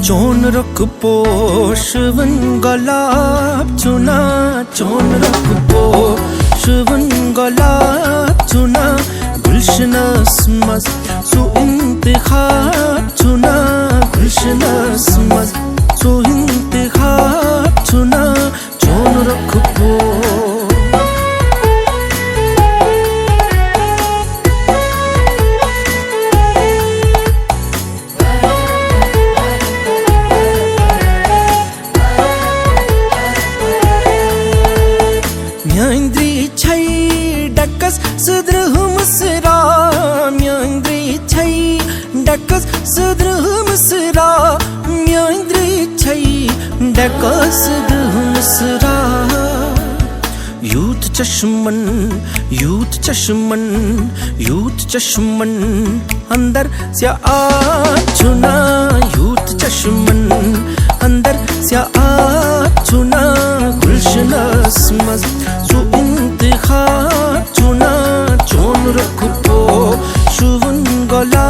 चोन रख पोषवन गलाब चुना चोन रख पोषवन गलाब चुना गुलशनस मज सु इंतखाब चुना गुलशनस मज सु इंतखाब चुना चोन रख पो म्यांद्री छई डकस सुद्रहुम सरा म्यांद्री छई डकस सुद्रहुम सरा म्यांद्री छई डकस सुद्रहुम सरा यूथ चश्मन यूथ चश्मन यूथ चश्मन अंदर से आ चुना यूथ चश्मन अंदर से आ चुना गुलशनस मज सु इंतखाब चुना चोन रख पो शुवन गला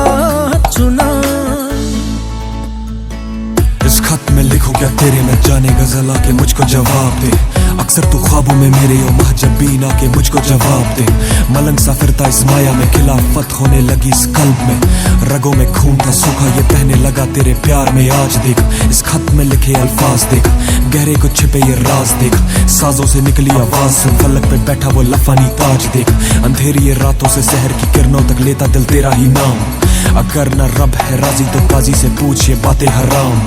चुना। इस खत में लिखो क्या तेरे में जाने गजल आके मुझको जवाब दे। अक्सर तू ख्वाबों में मेरे ओ महजबीन आके मुझको जवाब दे। मलंग सा फिरता इस माया में खिलाफत होने लगी इस कल्ब में। रगों में खून था सूखा ये बहने लगा तेरे प्यार में। आज देख इस खत में लिखे अल्फाज देख गहरे को छिपे ये राज देख। साजों से निकली आवाज से फलक पे बैठा वो लफानी ताज देख। अंधेरी ये रातों से शहर की किरणों तक लेता दिल तेरा ही नाम। अगर न रब है राजी तो काजी से पूछ ये बातें हराम।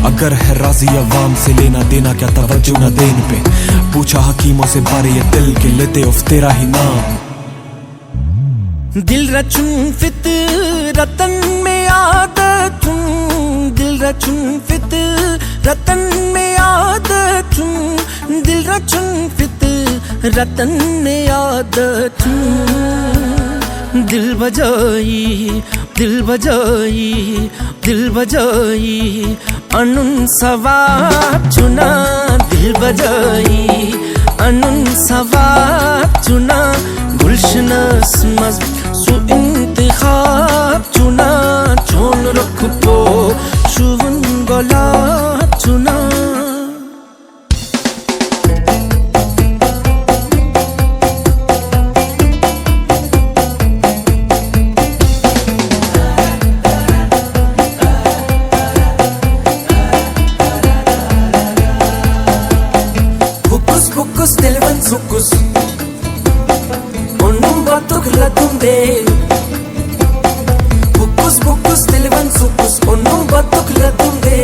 अगर है राजी अवाम से लेना देना क्या तवज्जो न देन पे। पूछा हकीमों से बारे ये दिल के लेते उफ तेरा ही नाम। दिल रचूं फितरतन में आदतूं दिल रचूं फितरतन में आदतूं दिल रचूं फितरतन में आदतूं दिल बजाई दिल बजाई दिल बजाई अनुन सवाब चुना दिल बजाई अनुन सवाब चुना गुलशनस मज सु इंतखाब चुना चोन रख पो शुवन गला चुना। Hukus televan sukus Onum batuk latunde Hukus televan sukus Onum batuk latunde